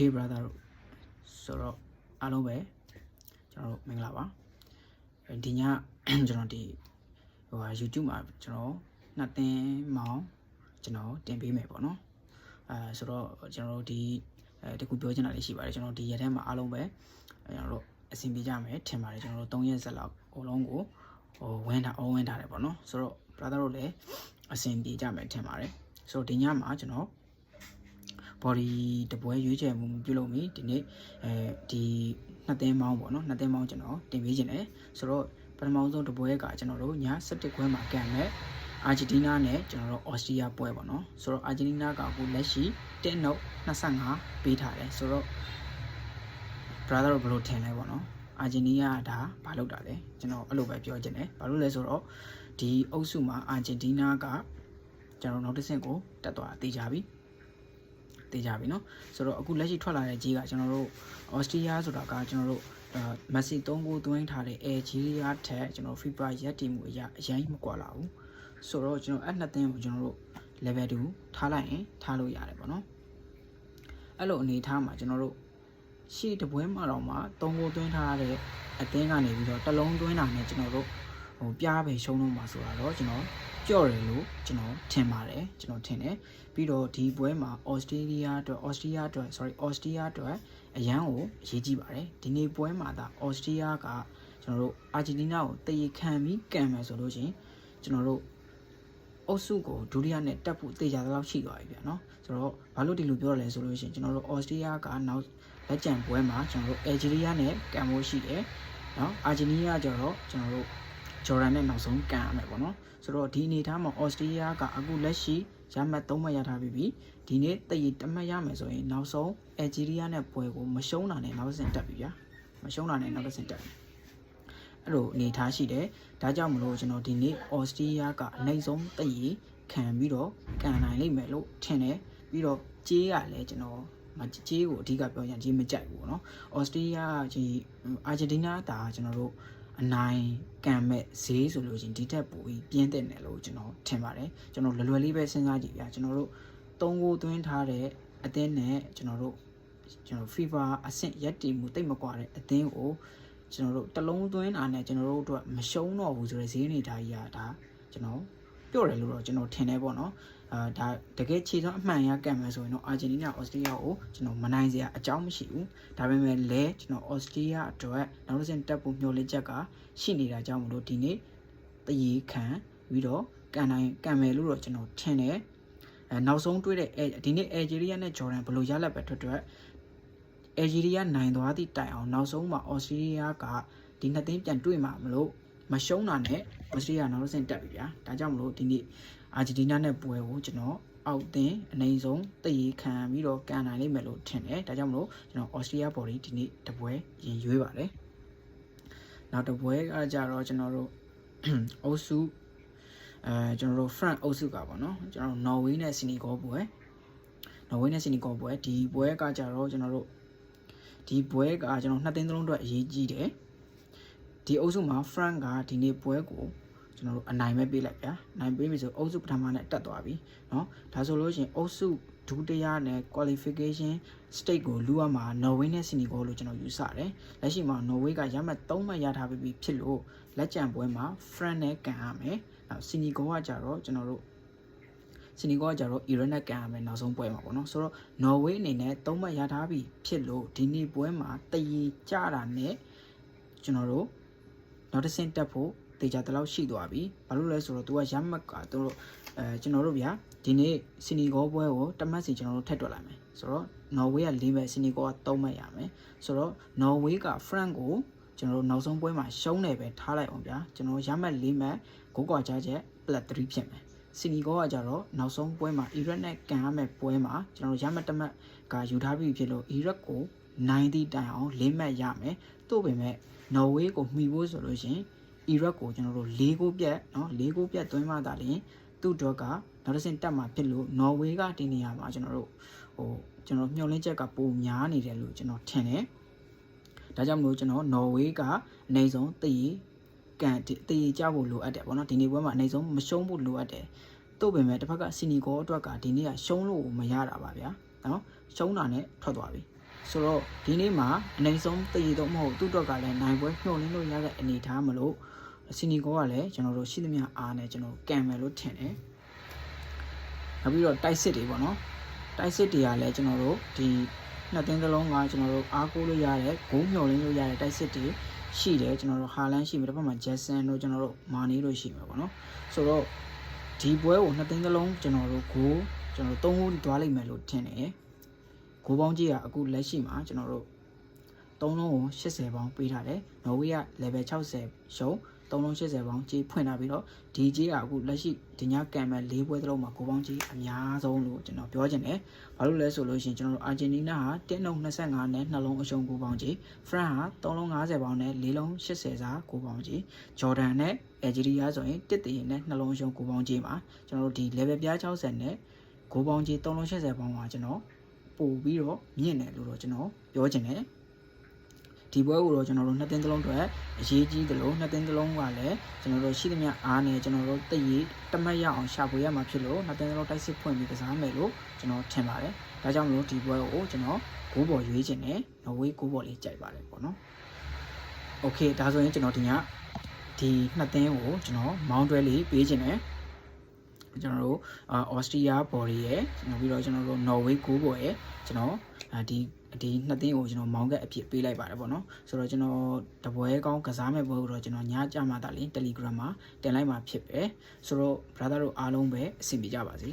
Okay brother ဆိုတော့အားလုံးပဲကျွန်တော်တို့မင်္ဂလာပါဒီညကျွန်တော်ဒီYouTube မှာကျွန်တော်နှစ်သင်းမောင်ကျွန်တော်တင်ပေးမယ်ပေါ့နော်ဆိုတော့ကျွန်တော်တို့ဒီတခုပြောချင်တာလေးရှိပါတယ်ကျွန်တော်ဒီရက်ထဲမှာအားလုံးပဲကျွန်တော်တို့အဆင်ပြေကြမယ်ထင်ပါတယ်ကျွန်တော်တို့3ရက်ဆက်လောက်အလုံးကိုဝင်ထားတယ်ပေါ့နော်ဆိုတော့ brother တို့လည်းအဆင်ပြေကြမယ်ထင်ပါတယ်ဆိုတော့ဒီညမှာကျွန်တော်body တပွဲရွေးချယ်မှုပြုလုပ်ပြီဒီနေ့ဒီနှစ်သင်းမောင်းပေါ့နော်နှစ်သင်းမောင်းကျွန်တော်တင်ပေးခြင်းတယ်ဆိုတော့ပထမဆုံးတပွဲကကျွန်တော်တို့ည7ခွဲမှာကန်မဲ့အာဂျင်တီးနားနဲ့ကျွန်တော်တို့အော်စတြီးယားပွဲပေါ့နော်ဆိုတော့အာဂျင်တီးနားကအခုလက်ရှိ1 note 25ပေးထားတယ်ဆိုတော့ brother တို့ဘယ်လိုထင်လဲပေါ့နော်အာဂျင်တီးနားကဒါဘာလုပ်တာလဲကျွန်တော်အဲ့လိုပဲပြောခြင်းတယ်ဘာလို့လဲဆိုတော့ဒီအုပ်စုမှာအာဂျင်တီးနားကကျွန်တော်နောက်တစ်ဆင့်ကိုတက်သွားတေးကြပြီနော်ဆိုတော့အခုလက်ရှိထွက်လာတဲ့ကြီးကကျွန်တော်တို့အော်စတြီးယားဆိုတာကကျွန်တော်တို့မက်ဆီ3 ဂိုးသွင်းထားတဲ့အဲဂျီးရီးယားထက်ကျွန်တော် FIFA ရက်တီမှုအရင်မကွာလာဘူးဆိုတော့ကျွန်တော်အဲ့နှစ်သင်းကိုကျွန်တော်တို့ level 2ထားလိုက်ရင်ထားလို့ရတယ်ပေါ့နော်အဲ့လိုအနေထားမှာကျွန်တော်တို့ရှေ့တပွဲမှာတော့မှ3 ဂိုးသွင်းထားတဲ့အသင်းကနေပြီးတော့တစ်လုံးသွင်းတာနဲ့ကျွန်တော်တို့ပြားပဲရှုံးလို့မှာဆိုတာတော့ကျွန်တော်ကြော့တယ်လို့ကျွန်တော်ထင်ပါတယ်ကျွန်တော်ထင်တယ်ပြီးတော့ဒီပွဲမှာအော်စတြီးယားအတွက်အရန်ကိုအရေးကြီးပါတယ်ဒီနေ့ပွဲမှာဒါအော်စတြီးယားကကျွန်တော်တို့အာဂျင်တီးနားကိုတည်ခံပြီးကန်မယ်ဆိုလို့ချင်းကျွန်တော်တို့အုပ်စုကိုဒုတိယနဲ့တက်ဖို့တေချာတော့ရှိသွားပြီဗျာနော်ဆိုတော့ဘာလို့ဒီလိုပြောရလဲဆိုလို့ချင်းကျွန်တော်တို့အော်စတြီးယားကနောက်လက်ကျန်ပွဲမှာကျွန်တော်တို့အယ်ဂျီးရီးယားနဲ့ကန်ဖို့ရှိတယ်နော်အာဂျင်တီးနားကျတော့ကျွန်တော်တို့ဂျော်ဒန်နဲ့နောက်ဆုံးကန်ရမယ်ပေါ့နော်ဆိုတော့ဒီအနေထားမှာအော်စတြီးယားကအခုလက်ရှိရမှတ်3မှတ်ရထားပြီဒီနေ့တည်တမှတ်ရမယ်ဆိုရင်နောက်ဆုံးအယ်ဂျီးရီးယားနဲ့ပွဲကိုမရှုံးတာနဲ့နောက်တစ်ဆင့်တက်ပြီဗျာမရှုံးတာနဲ့နောက်တစ်ဆင့်တက်ပြီအဲ့လိုအနေထားရှိတယ်ဒါကြောင့်မလို့ကျွန်တော်ဒီနေ့အော်စတြီးယားကအနိုင်ဆုံးတည်ခံပြီးတော့ကန်နိုင်လိမ့်မယ်လို့ထင်တယ်ပြီးတော့ကြေးကလည်းကျွန်တော်ကြေးကိုအဓိကပြောရင်ကြေးမကြိုက်ဘူးပေါ့နော်အော်စတြီးယားဒီအာဂျင်တီးနားဒါကျွန်တော်တို့အနိုင်ကန်မဲ့ဈေးဆိုလို့ချင်းဒီထက်ပိုပြီးပြင်းတဲ့နယ်လို့ကျွန်တော်ထင်ပါတယ်ကျွန်တော်လွယ်လေးပဲစဉ်းစားကြည့်ဗျာကျွန်တော်တို့3 ဂိုးသွင်းထားတဲ့အသင်းနဲ့ကျွန်တော် FIFA အဆင့်ရက်တီမှုတိတ်မကွာတဲ့အသင်းကိုကျွန်တော်တို့တစ်လုံးသွင်းတာနဲ့ကျွန်တော်တို့အတွက်မရှုံးတော့ဘူးဆိုတဲ့ဈေးနေတာကြီးကဒါကျွန်တော်ပြောတယ်လို့တော့ကျွန်တော်ထင်တယ်ပေါ့နော်ဒါတကယ်ခြေစွမ်းအမှန်ရကန်မယ်ဆိုရင်တော့အာဂျင်တီးနားအော်စတြီးယားကိုကျွန်တော်မနိုင်စရာအကြောင်းမရှိဘူးဒါပေမဲ့လည်းကျွန်တော်အော်စတြီးယားအတွက်နောက်တစ်ဆင့်တက်ဖို့မျှော်လင့်ချက်ကရှိနေတာကြောင့်မလို့ဒီနေ့တရေခံပြီးတော့ကန်မယ်လို့တော့ကျွန်တော်ထင်တယ်နောက်ဆုံးတွေ့တဲ့ဒီနေ့အယ်ဂျီးရီးယားနဲ့ဂျော်ဒန်ဘယ်လိုရလတ်ပဲထွက်အယ်ဂျီးရီးယားနိုင်သွားသည့်တိုင်အောင်နောက်ဆုံးမှာအော်စတြီးယားကဒီနှစ်သင်းပြန်တွေ့မှာမလို့မရှုံးတာနဲ့အော်စတြီးယားနောက်တစ်ဆင့်တက်ပြီဗျာဒါကြောင့်မလို့ဒီနေ့အာဂျင်တီးနားနဲ့ပွဲကိုကျွန်တော်အောက်သင်းအနိုင်ဆုံးတည်ခံပြီးတော့ကန်နိုင်လိမ့်မယ်လို့ထင်တယ်ဒါကြောင့်မလို့ကျွန်တော်အော်စတြီးယား body ဒီနေ့တပွဲရင်ရွေးပါတယ်နောက်တပွဲကကြတော့ကျွန်တော်တို့အုပ်စုကျွန်တော်တို့ front အုပ်စုကပေါ့နော်ကျွန်တော်တို့နော်ဝေးနဲ့စီနီဂေါပွဲဒီပွဲကကြတော့ကျွန်တော်တို့ဒီပွဲကကျွန်တော်နှစ်သင်းသလုံးအတွက်အရေးကြီးတယ်ဒီအုပ်စုမှာ front ကဒီနေ့ပွဲကိုကျွန်တော်တို့အနိုင်ပဲပေးလိုက်ဗျာနိုင်ပေးပြီဆိုအုပ်စုပထမနဲ့တက်သွားပြီเนาะဒါဆိုလို့ရှိရင်အုပ်စုဒုတိယနဲ့ qualification state ကိုလူရမှာနော်ဝေးနဲ့စီနီဂေါလို့ကျွန်တော်ယူဆတယ်လက်ရှိမှာနော်ဝေးကရမှတ်3မှတ်ရထားပြီဖြစ်လို့လက်ကျန်ပွဲမှာ front နဲ့ကန်ရမယ်နောက်စီနီဂေါကကြတော့ကျွန်တော်တို့စီနီဂေါကကြတော့ Iran နဲ့ကန်ရမယ်နောက်ဆုံးပွဲမှာပေါ့နော်ဆိုတော့နော်ဝေးအနေနဲ့3မှတ်ရထားပြီဖြစ်လို့ဒီနေ့ပွဲမှာတည်ကြတာနဲ့ကျွန်တော်တို့နောက်တစ်ဆင့်တက်ဖို့တေချာတလောက်ရှိသွားပြီဘာလို့လဲဆိုတော့ तू ကရမှတ်ကကျွန်တော်တို့ဗျာဒီနေ့စီနီဂေါပွဲကိုတမတ်စီကျွန်တော်တို့ထက်တွက်လိုက်မယ်ဆိုတော့နော်ဝေးက4မှတ်စီနီဂေါက3မှတ်ရမယ်ဆိုတော့နော်ဝေးက front ကိုကျွန်တော်တို့နောက်ဆုံးပွဲမှာရှုံးတယ်ပဲထားလိုက်အောင်ဗျာကျွန်တော်ရမှတ်4မှတ်ကိုကွာကြားချက် +3 ဖြစ်မယ်စီနီဂေါကကြတော့နောက်ဆုံးပွဲမှာအီရတ်နဲ့ကန်ရမယ့်ပွဲမှာကျွန်တော်တို့ရမှတ်တမတ်ကယူထားပြီးဖြစ်လို့အီရတ်ကိုနိုင်သည့်တိုင်အောင်4မှတ်ရမယ်သို့ပေမဲ့နော်ဝေးကိုမှီဖို့ဆိုလို့ရှင်အီရတ်ကိုကျွန်တော်တို့4 ဂိုးပြတ်เนาะ4 ဂိုးပြတ်သွင်းမှသာလျှင်သူ့တော့ကနောက်တစ်ဆင့်တက်မှာဖြစ်လို့နော်ဝေးကဒီနေရာမှာကျွန်တော်တို့မျှော်လင့်ချက်ကပိုများနေတယ်လို့ကျွန်တော်ထင်တယ်ဒါကြောင့်မလို့ကျွန်တော်နော်ဝေးကအနိုင်ဆုံးတည်ကြဖို့လိုအပ်တယ်ပေါ့နော်ဒီနေ့ပွဲမှာအနိုင်ဆုံးမရှုံးဖို့လိုအပ်တယ်သို့ပေမဲ့တစ်ဖက်ကစီနီဂေါအတွက်ကဒီနေ့ကရှုံးလို့မရတာပါဗျာနော်ရှုံးတာနဲ့ထွက်သွားပြီ ဆိုတော့ဒီနေ့မှာအနေဆုံးတည်ရတော့မဟုတ်သူ့တော့ကလည်းနိုင်ပွဲညှို့လင်းလို့ရတဲ့အနေထားမလို့စီနီကောကလည်းကျွန်တော်တို့ရှိသမျှအားနဲ့ကျွန်တော်ကန်မယ်လို့ထင်တယ်နောက်ပြီးတော့တိုက်စစ်တွေပေါ့နော်တိုက်စစ်တွေကလည်းကျွန်တော်တို့ဒီနှစ်သင်းသလုံးကကျွန်တော်တို့အားကိုးလို့ရတဲ့ဂိုးညှို့လင်းလို့ရတဲ့တိုက်စစ်တွေရှိတယ်ကျွန်တော်တို့ဟာလန်ရှိပြီတစ်ဖက်မှာဂျက်ဆန်တို့ကျွန်တော်တို့မာနီတို့ရှိမှာပေါ့နော်ဆိုတော့ဒီပွဲကိုနှစ်သင်းသလုံးကျွန်တော်တို့ဂိုးကျွန်တော်တို့3ဂိုးတွားလိုက်မယ်လို့ထင်တယ်ဂိုးပေါင်းကြီးကအခုလက်ရှိမှာကျွန်တော်တို့3လုံးကို80ပေါင်းပေးထားတယ်နော်ဝေးက level 60ရှုံး3လုံး80ပေါင်းကြီးဖွင့်ထားပြီးတော့ဒီကြီးကအခုလက်ရှိဒီညကံမဲ့4ပွဲသလုံးမှာဂိုးပေါင်းကြီးအများဆုံးလို့ကျွန်တော်ပြောချင်တယ်ဘာလို့လဲဆိုလို့ရှိရင်ကျွန်တော်တို့အာဂျင်တီးနားဟာ1လုံး25နဲ့2လုံးအရှုံးဂိုးပေါင်းကြီးဖရန့်ဟာ3လုံး50ပေါင်းနဲ့4လုံး80စာဂိုးပေါင်းကြီးဂျော်ဒန်နဲ့အယ်ဂျီရီးယားဆိုရင်1တည်နဲ့2လုံးအရှုံးဂိုးပေါင်းကြီးမှာကျွန်တော်တို့ဒီ level ပြား60နဲ့ဂိုးပေါင်းကြီး3လုံး80ပေါင်းမှာကျွန်တော်ပို့ပြီးတော့မြင့်တယ်လို့တော့ကျွန်တော်ပြောချင်တယ်ဒီပွဲကိုတော့ကျွန်တော်တို့နှစ်သင်းသလုံးတွေအရေးကြီးတယ်လို့နှစ်သင်းသလုံးကလည်းကျွန်တော်တို့ရှိသမျှအားနဲ့ကျွန်တော်တို့တည်ရတမတ်ရအောင်ရှာဖွေရမှာဖြစ်လို့နှစ်သင်းသလုံးတိုက်စစ်ဖွင့်ပြီးကစားမယ်လို့ကျွန်တော်ထင်ပါတယ်ဒါကြောင့်မလို့ဒီပွဲကိုကျွန်တော်ဂိုးပေါ်ရွေးချင်တယ်နော်ဝေးဂိုးပေါ်လေးကြိုက်ပါတယ်ပေါ့နော်โอเคဒါဆိုရင်ကျွန်တော်ဒီညဒီနှစ်သင်းကိုကျွန်တော်မောင်းတွဲလေးပေးချင်တယ်ကျွန်တော်တို့ဩစတြီးယားဘော်ဒီရဲ့နောက်ပြီးတော့ကျွန်တော်တို့နော်ဝေးဂိုးပေါ်ရဲ့ကျွန်တော်ဒီနှစ်သင်းကိုကျွန်တော်မောင်းကက်အဖြစ်ပေးလိုက်ပါတယ်ပေါ့နော်ဆိုတော့ကျွန်တော်တပွဲကောင်းကစားမဲ့ပွဲကိုတော့ကျွန်တော်ညကြမှာတာလင်း Telegram မှာတင်လိုက်မှာဖြစ်ပဲဆိုတော့ brother တို့အားလုံးပဲအဆင်ပြေကြပါစေ